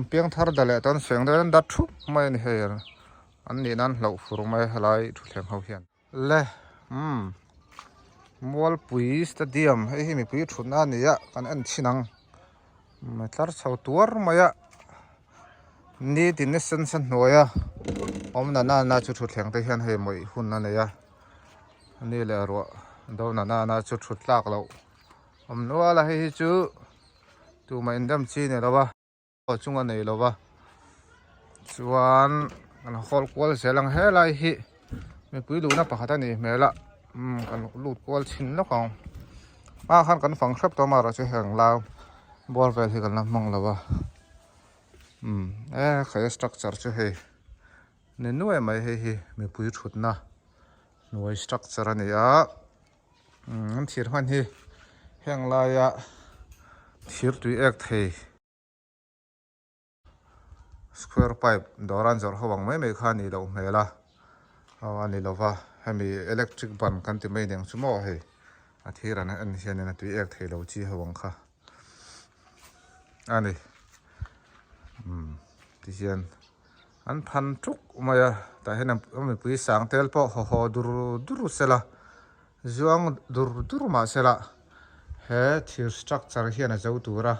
piang thar dale ton seng dan dat thup mai ni he an ni nan lo fur mai halai thu thleng ho hian le mual pui stadium hei hi mi pui thutna ni ya kan an chinang ma tlar chho tur maya ni tin sen san hnoya om na chu thu thleng te hian hei moi hun na ne ya ni le ro do na chu thu tlak lo om no la hei chu tu ma indam chi ne lawa chunga nei lawa chuan an hol kwal selang helai hi mi pui lu na pakhat ani mela kan lut kwal chin la kang ma khan kan fang thrap to ma ra chu heng lao bol vel hi kan la mang lawa khay structure chu hei ne nuai mai hei hi mi pui thutna nuai structure ani a an thir hman hi heng la ya thir tui ek thei square pipe doran jor hawang mai mai kha ni lo mela awani lova hemi electric ban kan ti mai neng chumo hei a thirana an hian na tui ek thei lo chi hawang kha ani ti hian an phan truk maya ta hian mi pui sang tel po ho dur sela zuang dur ma sela he thir structure hian a zo tura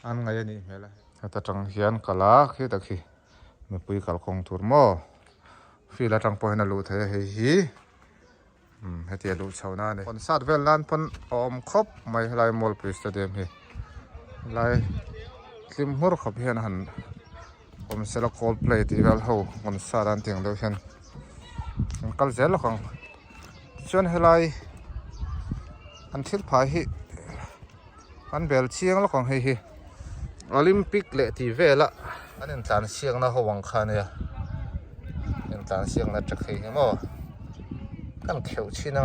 an ngai ani mela ta tang hian kala khi takhi mi pui kal khong tur mo fila tang po hena lu the hei hi hetia lu chhona ne on sat vel lan pon om khop mai lai mol pui stadium hi lai tlim hur khop hian han om sela call play ti vel ho on sat an tiang do hian kal zel khong chuan helai an thil phai hi an bel chiang lo khong hei hi Olympic le ti vela an tlan siang na hawang kha ne en tlan siang na trakhi mo kan kheu china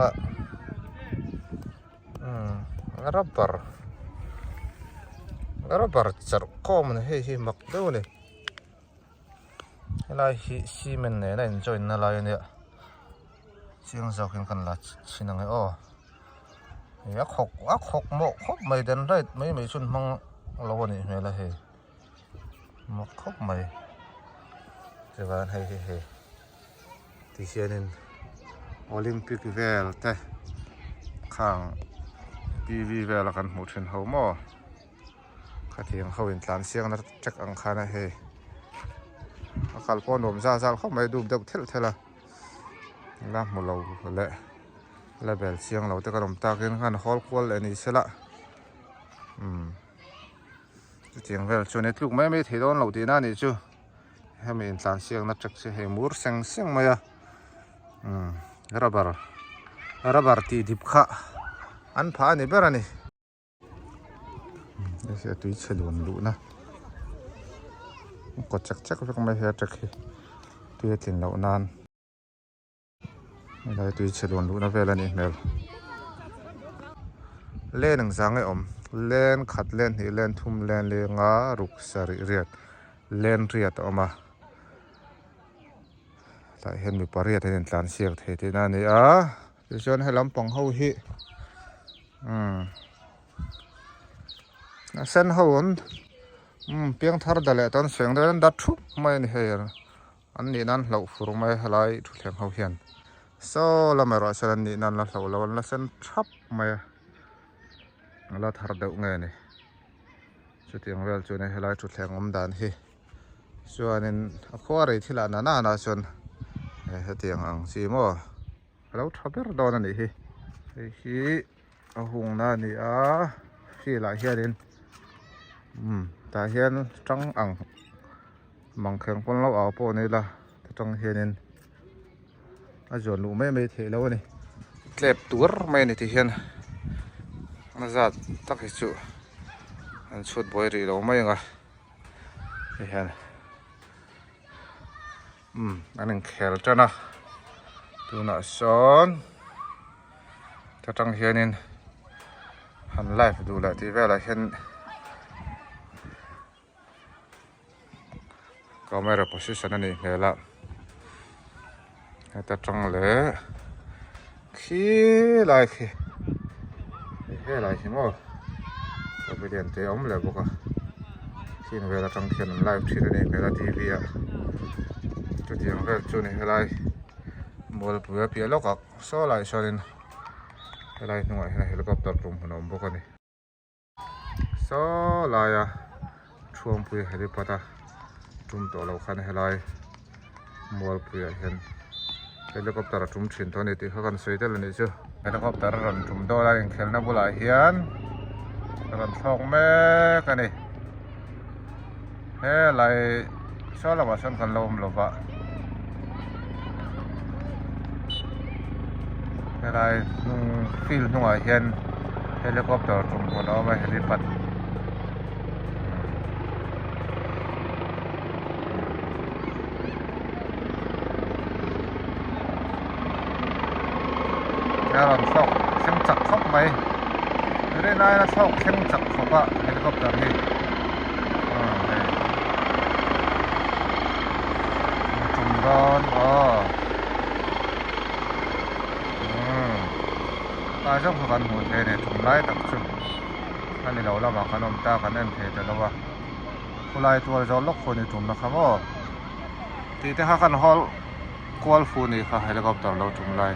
rubber char kom ne hei hi mak do ne helai hi cement ne na enjoy na lai ne chiang zaukin kan la china nge o ya khok mo khop mai den right mai chun mang lo ni mela he mo khop mai jewan he ti hianin Olympic vel te khang PV vel kan hmu thin ho mo kha thiang ho in tlan siang na chak ang khana he akal pon rom za khop mai dum deuh thela la mo lo le level siang lo te karom takin kan hol kwal ani sela tiang vel chu ne tluk mai theidon lo ti na ni chu hemi in tlan siang na chak se he mur seng maya rubber ti dip kha an pha ni berani ese tui chelun lu na ko chak vek mai he chak hi tui tlin lo nan lai tui chelun lu na velani mel len ang zangai om len khat len hi len thum len le nga ruk sari riat len riat oma ta hen mi pariat hen tlan siak the te na ni a chuan helam pang ho hi sen ho on piang thar dale ton seng dan dat thup mai ni he an ni nan lo fur mai halai thu thleng ho hian so lamero san ni nan la lo la sen thap mai la thar deuh nge ni chu tiang vel chu ne helai thu thleng om dan hi chuanin a khwari thila na chuan he tiang ang si mo lo thaber don ani hi a hung na ni a fila hianin ta hian tang ang mangkheng pon lo a po ni la tang hianin a zon lu mai the lo ni tlep tur mai ni ti hian nazat tak hi chu an chut boy ri lo mai nga hian anin khel tana tuna son tatang hianin han life du la ti vela hian camera position ani hela tatang le khi lai khi he lai hi mo obedient te om le boka xin về là trong thiền live stream này về là TV à cho tiếng về cho này lại mua bữa bia lóc các số lại cho nên lại ngoài helicopter room nó bốc này số lại à chuông bụi helipad à room tổ lâu khăn lại mua bữa hiện helicopter room chuyển thôi này thì họ còn xây lên này chứ helicopter room đó là khéo nó bù lại hiền rồi xong mấy cái này thế lại số là mà sân khăn lôm lộp ạ thế này phim ngoài hiện helicopter trong một đó mà helipad làm sọc xem chặt khóc mày cái đây này là sọc xem chặt khóc ạ helicopter đi trùng đòn ta trong phần một thế này trùng lái tập trung anh này lâu lắm mà cái ông ta cái em thế từ lâu à hôm nay tôi cho lốc phun này trùng nó không thì thế hai con hol call phun này helicopter lâu trùng lái